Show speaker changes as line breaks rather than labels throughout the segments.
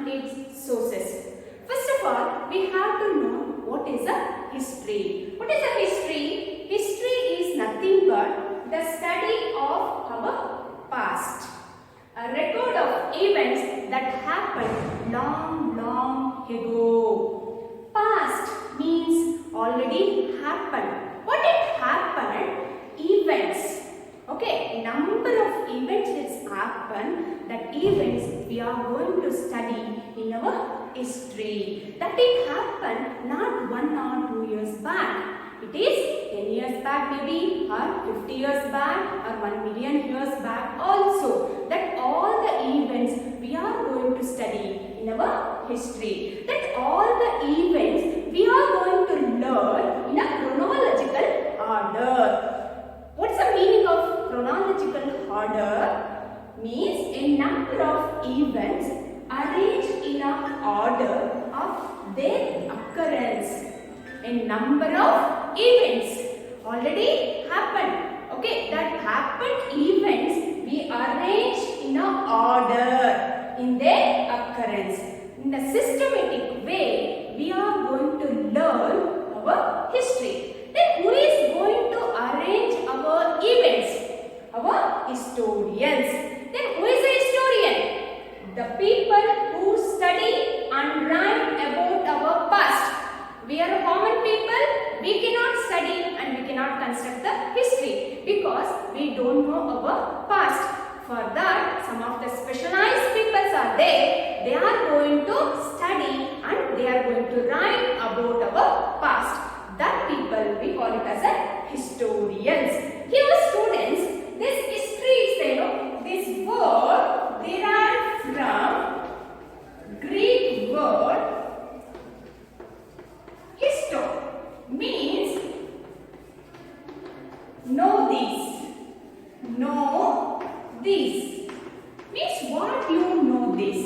and its sources. First of all, we have to know what is a history. What is a history? History is nothing but the study of our past. A record of events that happened long ago. Past means already happened. What it happened? Events. Okay, number of events that's happened. That events we are going to study in our history. That it happened not 1 or 2 years back. It is 10 years back maybe, or 50 years back, or 1 million years back also. That all the events we are going to study in our history. That all the events we are going to learn in a chronological order. What's the meaning of chronological order? Means a number of events arranged in an order of their occurrence. A number of events already happened. Okay, that happened events we arrange in an order in their occurrence. In a systematic way, we are going to learn our history. Then who is going to arrange our events? Our historians. Then who is a historian? The people who study and write about our past. We are common people, we cannot study and we cannot construct the history because we don't know our past. For that, some of the specialized people are there. They are going to study and they are going to write about our past. That people we call it as a historians. Here students, this history is this word derived from Greek word histo, means know this. Know this. Means what you know this?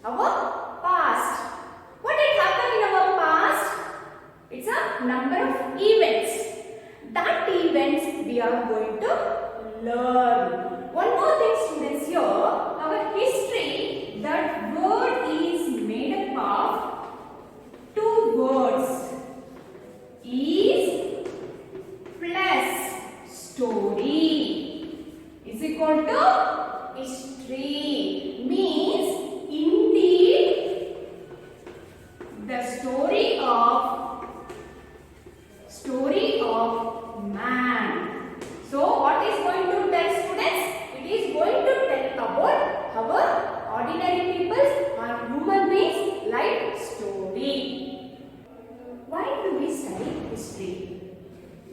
Our past. What did happen in our past? It's a number of events. That events we are going to learn. One more thing students here, our history, that word is made up of 2 words. Is plus story is equal to history. Means indeed the story of man. So what is going to tell students? It is going to tell about our ordinary people's or human beings life story. Why do we study history?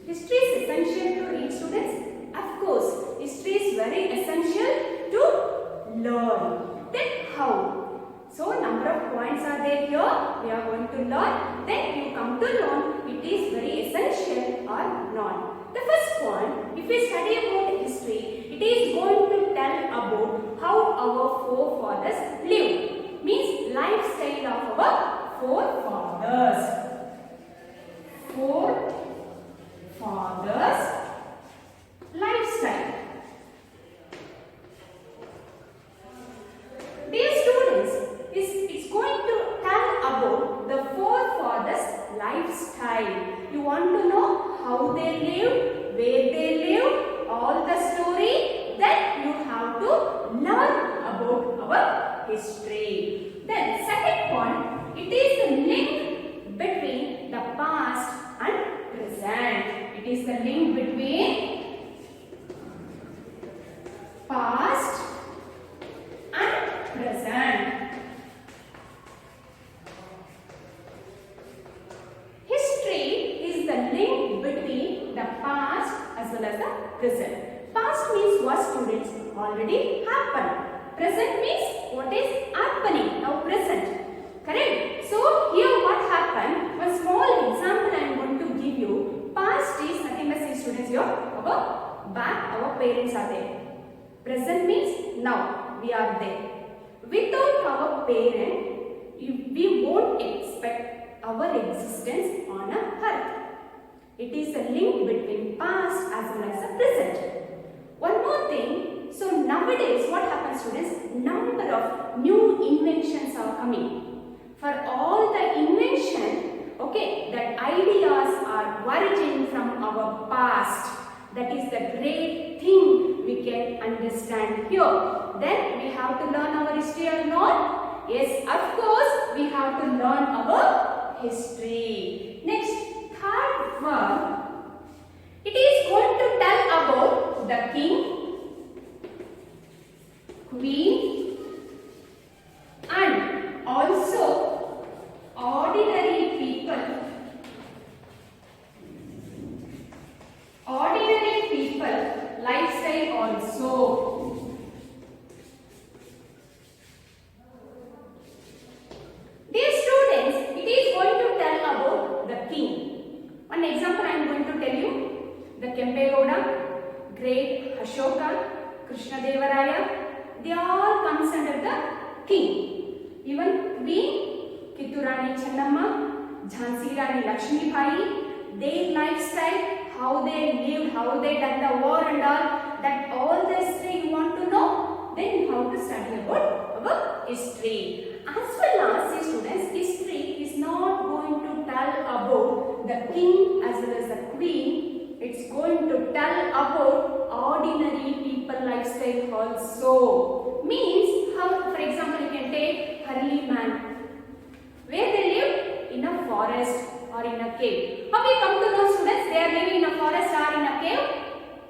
History is essential to read students. Of course, history is very essential to learn. Then how? So number of points are there here. We are going to learn. Then you come to learn it is very essential or not. The first point, if we study about history, it is going to tell about how our forefathers lived. Means lifestyle of our forefathers. Forefathers lifestyle. Dear students, it's going to tell about the forefathers lifestyle. You want to know how they lived, where they lived, all the story. Then you have to learn about our history. Then second point, it is the link between the past and present. It is the link between past and present. History is the link between the past as well as the present. Past means what students already happened. Present means what is happening now present. Correct? So here what happened? One small example I am going to give you. Past is nothing but say students here. Our back, our parents are there. Present means now we are there. Without our parent, we won't expect our existence on a earth. It is a link between past as well as the present. One more thing. So nowadays what happens students? Number of new inventions are coming. For all the invention, okay, that ideas are origin from our past. That is the great thing we can understand here. Then we have to learn our history or not? Yes, of course, we have to learn our history. Next, third one. It is going to tell about the king, queen, and also ordinary people. Ordinary people lifestyle also. Dear students, it is going to tell about the king. One example I am going to tell you. The Kempegowda, great Ashoka, Krishnadevaraya, they all comes under the king. Even Queen Kittur Rani Chennamma, Jhansi Rani Lakshmi Bai, their lifestyle, how they lived, how they done the war and all the history you want to know, then you have to study about our history. As well as, see students, history is not going to tell about the king as well as the queen. It's going to tell about ordinary people lifestyle also. Means, how, for example, you can take early man. Where they live? In a forest or in a cave. How we come to know, students, they are living in a forest or in a cave?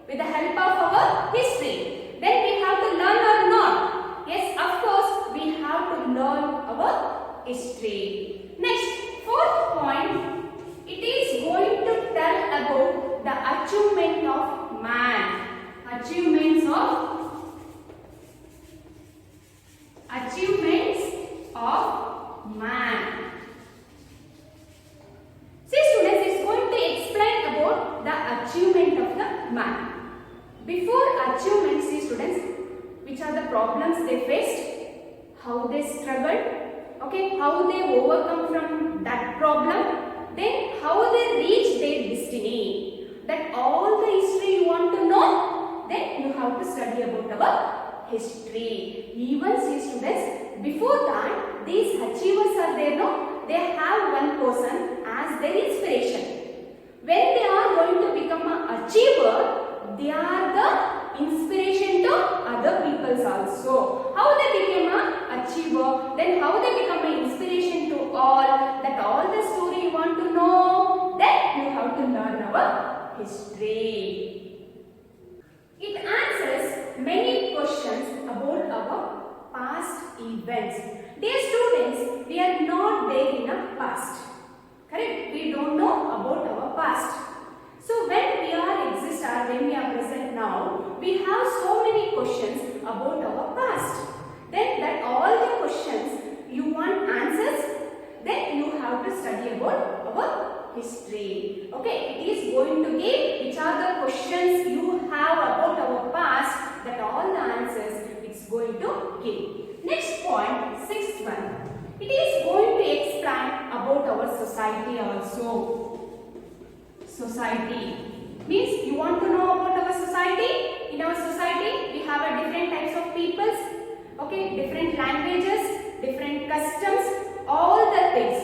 With the help of our history. Then we have to learn or not? Yes, of course, we have to learn our history. Next, fourth point, it is going to tell about the achievement of man. Achievements of man. See students, it's going to explain about the achievement of the man. Before achievement, see students, which are the problems they faced, how they struggled, okay, how they overcome from that problem, then how they reach their destiny. That all the history you want to know, then you have to study about our history. Even see students, before that, these achievers are there, no? They have one person as their inspiration. When they are going to become an achiever, they are the inspiration to other peoples also. How they became an achiever, then how they become an inspiration to all, that all the story you want to know, then you have to learn our history. It answers many questions about our past events. Dear students, we are not there in a past. Correct? We don't know about our past. So when we are exist or when we are present now, we have so many questions about our past. Then that all the questions you want answers, then you have to study about our history. Okay, it is going to give which are the questions you have about our past, that all the answers it's going to give. Next point, sixth one. It is going to explain about our society also. Society means you want to know about our society. In our society, we have a different types of peoples, okay, different languages, different customs, all the things.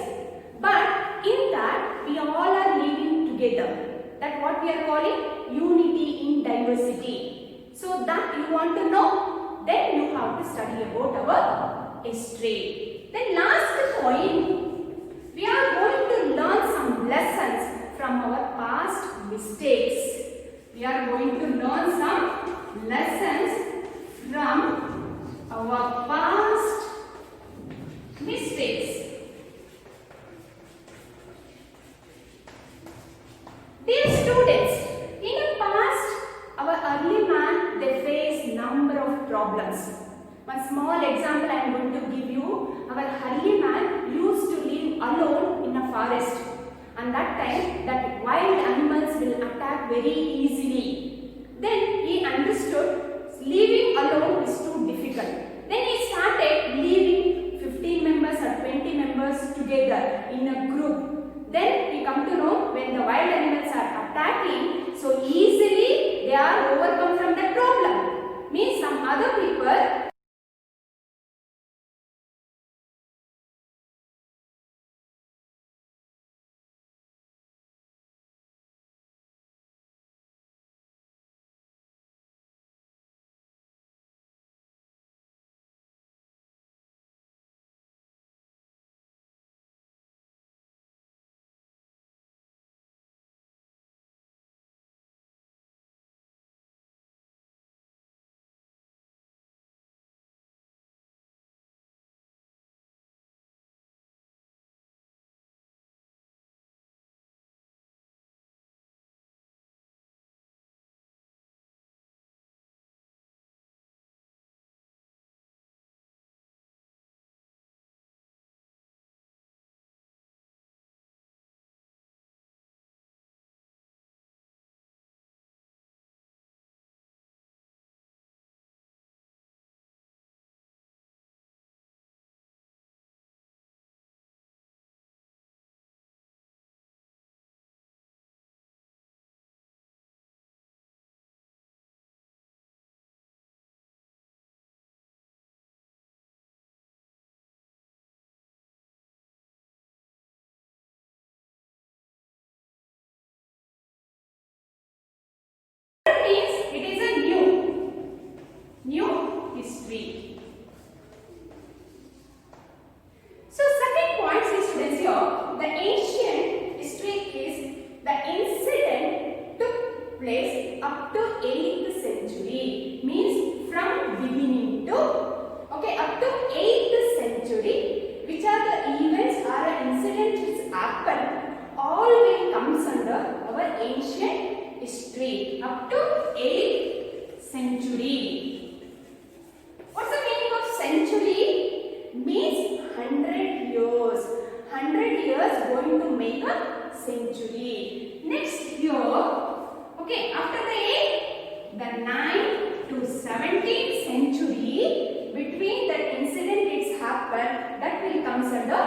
But in that, we all are living together. That what we are calling unity in diversity. So that you want to know, then you have to study about our history. Then last point, we are going to learn some lessons from our past mistakes. We are going to learn some lessons from our past mistakes. Dear students, in the past, our early man, they faced number of problems. One small example I am going to give you. Our early man used to live alone in a forest. And that time, that wild animals will attack very easily. Then he understood living alone is too difficult. Then he started living 15 members or 20 members together in a group. Then we come to know when the wild animals are attacking, so easily they are overcome from the problem. Means some other people years. 100 years going to make a century. Next here, okay, after the 8th, the 9th to 17th century, between that incident it's happened, that will come under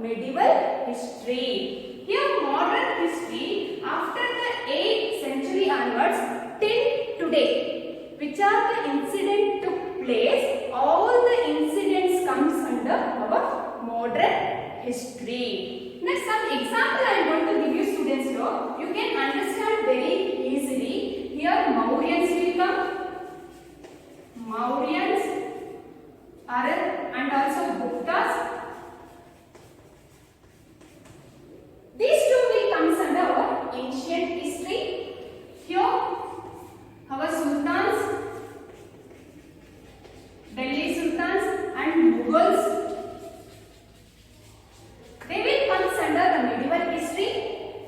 medieval history. Here modern history after the 8th century onwards till today, which are the incident took place, all the incidents comes under our modern history. Next, some example I am going to give you students here. You can understand very easily. Here Mauryans will come. Mauryans, and also Guptas. These two will come under our ancient history. Here our sultans, Delhi sultans and Mughals, they will come under the medieval history.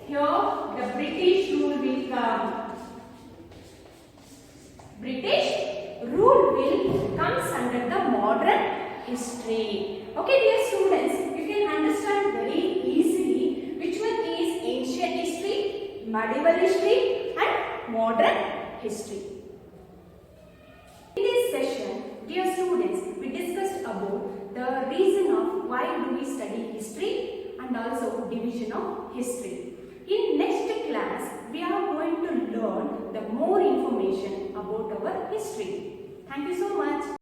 Here the British rule will come. British rule will comes under the modern history. Okay dear students, you can understand very easily which one is ancient history, medieval history and modern history. In this session, dear students, we discussed about the reason of why do we study history and also division of history. In next class, we are going to learn the more information about our history. Thank you so much.